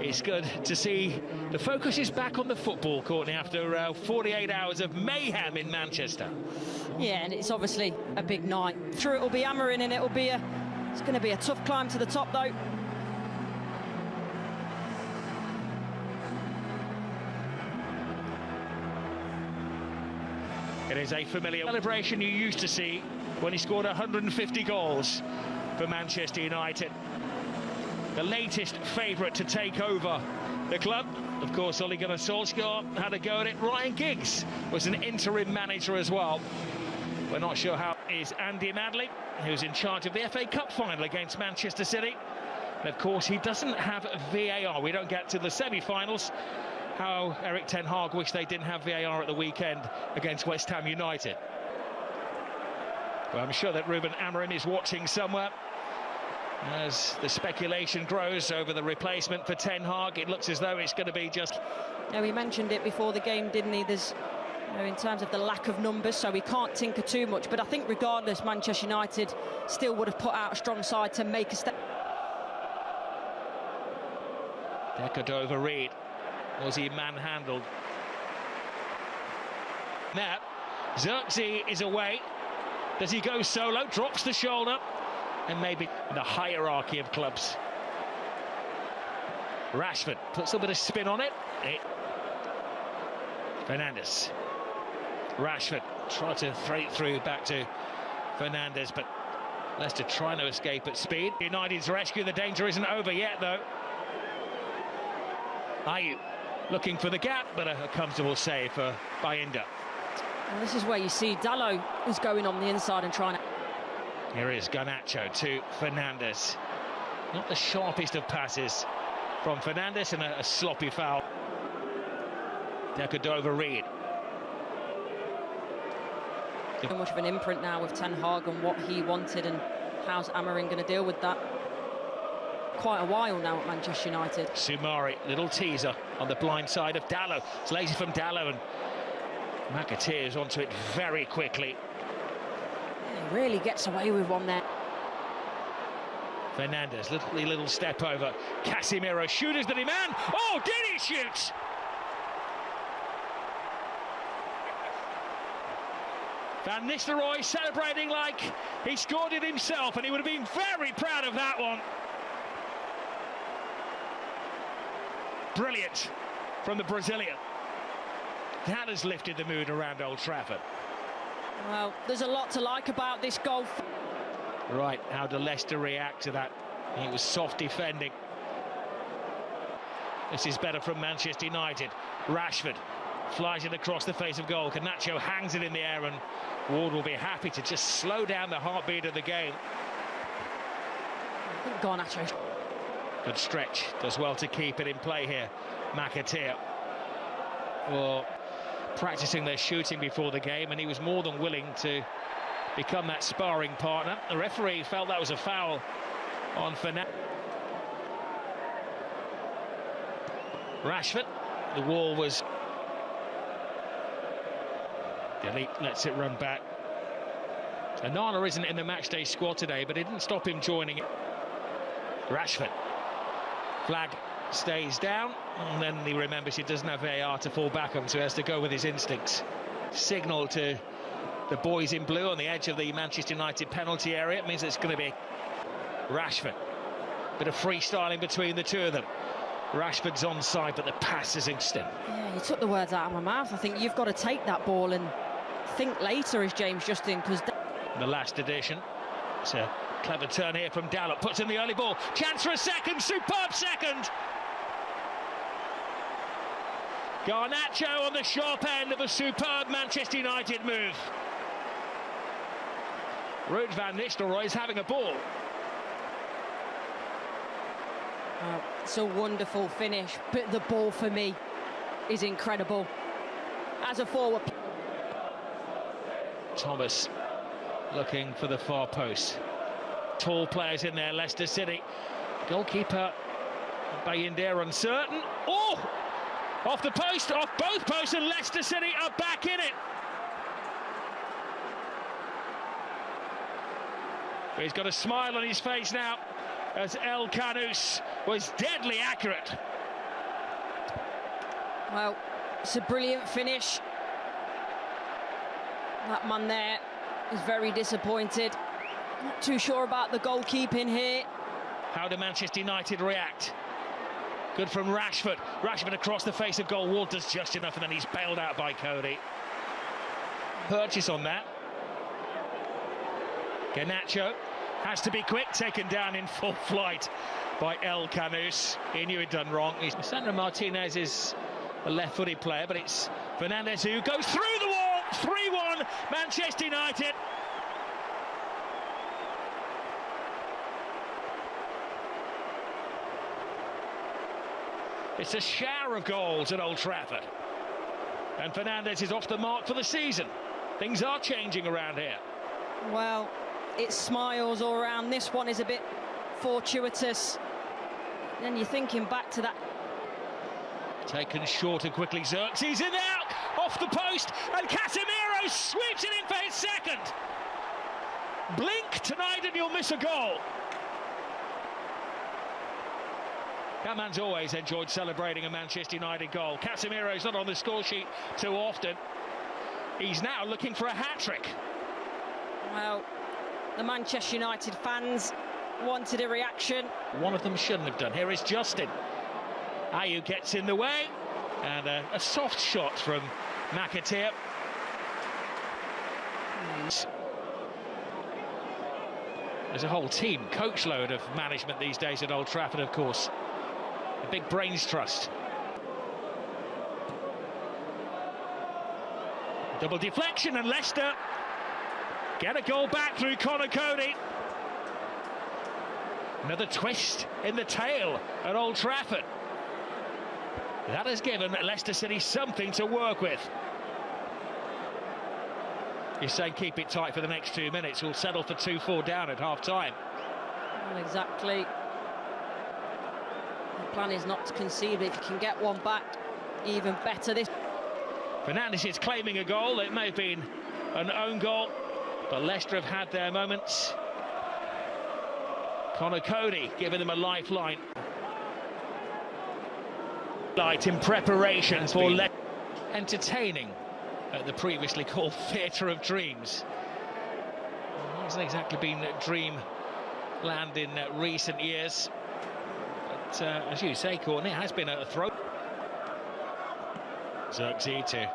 It's good to see the focus is back on the football, Courtney, after 48 hours of mayhem in Manchester. Yeah, and it's obviously a big night. True, it'll be hammering, and it's going to be a tough climb to the top, though. It is a familiar celebration you used to see when he scored 150 goals for Manchester United. The latest favourite to take over the club. Of course, Ole Gunnar Solskjaer had a go at it. Ryan Giggs was an interim manager as well. We're not sure how is Andy Madley, who's in charge of the FA Cup final against Manchester City. And of course, he doesn't have VAR. We don't get to the semi-finals. How Erik ten Hag wished they didn't have VAR at the weekend against West Ham United. Well, I'm sure that Ruben Amorim is watching somewhere. As the speculation grows over the replacement for Ten Hag, it looks as though it's going to be just... Yeah, he mentioned it before the game, didn't he? There's, in terms of the lack of numbers, so we can't tinker too much. But I think regardless, Manchester United still would have put out a strong side to make a step. Decordova-Reid. Was he manhandled? Now, Xerxes is away. Does he go solo? Drops the shoulder. And maybe the hierarchy of clubs. Rashford puts a bit of spin on it. Fernandes. Rashford tried to throw it through back to Fernandes, but Leicester trying to escape at speed. United's rescue, the danger isn't over yet, though. Ayew looking for the gap, but a comfortable save for Bayindir. Well, this is where you see Dalot is going on the inside and trying to... Here is Garnacho to Fernandes. Not the sharpest of passes from Fernandes, and a sloppy foul. Decordova-Reid. So much of an imprint now with Ten Hag and what he wanted, and how's Amorim going to deal with that? Quite a while now at Manchester United. Soumare, little teaser on the blind side of Dalot. It's lazy from Dalot, and McAteer is onto it very quickly. He really gets away with one there. Fernandes, little step over. Casemiro, shooters that he man. Oh, did he shoot? Van Nistelrooy celebrating like he scored it himself, and he would have been very proud of that one. Brilliant from the Brazilian. That has lifted the mood around Old Trafford. Well, there's a lot to like about this goal. Right, how do Leicester react to that? It was soft defending. This is better from Manchester United. Rashford flies it across the face of goal. Garnacho hangs it in the air, and Ward will be happy to just slow down the heartbeat of the game. I think Garnacho. Good stretch, does well to keep it in play here. McAteer. Well, practicing their shooting before the game, and he was more than willing to become that sparring partner. The referee felt that was a foul on Fernandes. Rashford, the wall was... Delete lets it run back. Onana isn't in the matchday squad today, but it didn't stop him joining it. Rashford. Flag stays down, and then he remembers he doesn't have VAR to fall back on, so he has to go with his instincts. Signal to the boys in blue on the edge of the Manchester United penalty area. It means it's going to be Rashford. Bit of freestyling between the two of them. Rashford's onside, but the pass is instant. Yeah, you took the words out of my mouth. I think you've got to take that ball and think later, as James Justin, because... The last edition. It's a clever turn here from Dalot. Puts in the early ball. Chance for a second. Superb second. Garnacho on the sharp end of a superb Manchester United move. Ruud van Nistelrooy is having a ball. It's a wonderful finish, but the ball for me is incredible. As a forward... Thomas looking for the far post. Tall players in there, Leicester City. Goalkeeper Bayindir uncertain. Oh! Off the post, off both posts, and Leicester City are back in it. He's got a smile on his face now, as El Kanous was deadly accurate. Well, it's a brilliant finish. That man there is very disappointed. Not too sure about the goalkeeping here. How do Manchester United react? Good from Rashford. Rashford across the face of goal. Walters just enough, and then he's bailed out by Cody. Purchase on that. Garnacho has to be quick, taken down in full flight by El Canus. He knew he'd done wrong. Sandro Martinez is a left-footed player, but it's Fernandes who goes through the wall. 3-1 Manchester United. It's a shower of goals at Old Trafford. And Fernandes is off the mark for the season. Things are changing around here. Well, it's smiles all around. This one is a bit fortuitous. Then you're thinking back to that. Taken short and quickly. Xerxes in there, off the post, and Casemiro sweeps it in for his second. Blink tonight and you'll miss a goal. That man's always enjoyed celebrating a Manchester United goal. Casemiro's not on the score sheet too often. He's now looking for a hat-trick. Well, the Manchester United fans wanted a reaction. One of them shouldn't have done. Here is Justin. Ayew gets in the way, and a soft shot from McAteer. There's a whole team, coach load of management these days at Old Trafford, of course. A big brains trust. Double deflection, and Leicester get a goal back through Conor Cody. Another twist in the tail at Old Trafford. That has given Leicester City something to work with. You're saying keep it tight for the next 2 minutes. We'll settle for 2-4 down at half-time. Well, exactly. The plan is not to concede, but if you can get one back, even better. This Fernandes is claiming a goal. It may have been an own goal, but Leicester have had their moments. Conor Cody giving them a lifeline. Light in preparation for entertaining at the previously called Theatre of Dreams. It hasn't exactly been dreamland in recent years, but as you say, Courtney, it has been a throw. Xerxes to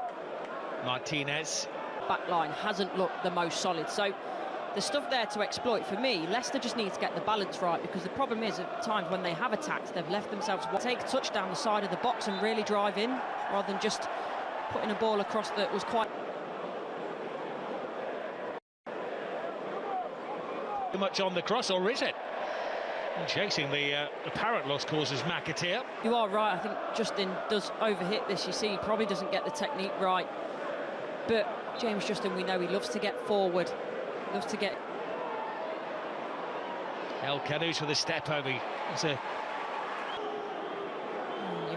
Martinez. back line hasn't looked the most solid, so the stuff there to exploit. For me, Leicester just need to get the balance right, because the problem is at times when they have attacked, they've left themselves take a touch down the side of the box and really drive in, rather than just putting a ball across that was quite too much on the cross, or is it? And chasing the apparent lost causes McAteer. You are right, I think Justin does overhit this. You see, he probably doesn't get the technique right, but James Justin, we know he loves to get forward, loves to get. El Canus with a step over. You're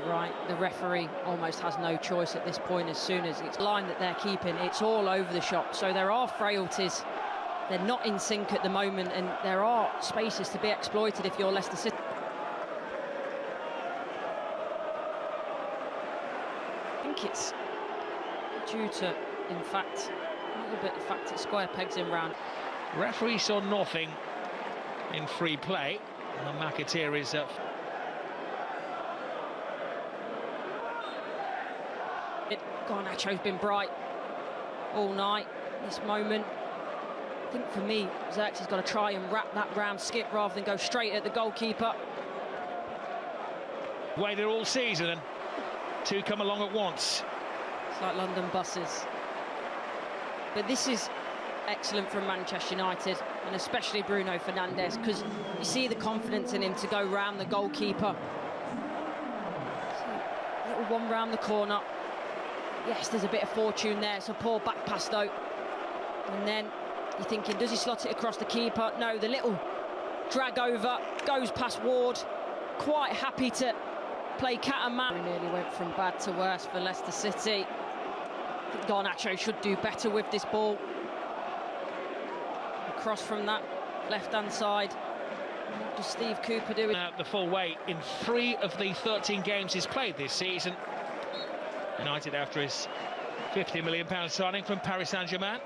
right, the referee almost has no choice at this point. As soon as it's line that they're keeping, it's all over the shop, so there are frailties. They're not in sync at the moment, and there are spaces to be exploited if you're Leicester City. I think it's due to, in fact, a little bit the fact that square pegs in round. Referee saw nothing in free play, and McAteer is up. Garnacho's been bright all night. This moment, I think for me, Xerxes has got to try and wrap that round skip rather than go straight at the goalkeeper. Waited all season, and two come along at once. It's like London buses. But this is excellent from Manchester United, and especially Bruno Fernandes, because you see the confidence in him to go round the goalkeeper. Little one round the corner. Yes, there's a bit of fortune there. It's a poor back pass though. And then you're thinking, does he slot it across the keeper? No, the little drag over goes past Ward. Quite happy to play cat and mouse. We nearly went from bad to worse for Leicester City. I think Garnacho should do better with this ball. Across from that left-hand side. What does Steve Cooper do? The full weight in 3 of the 13 games he's played this season. United after his £50 million signing from Paris Saint-Germain.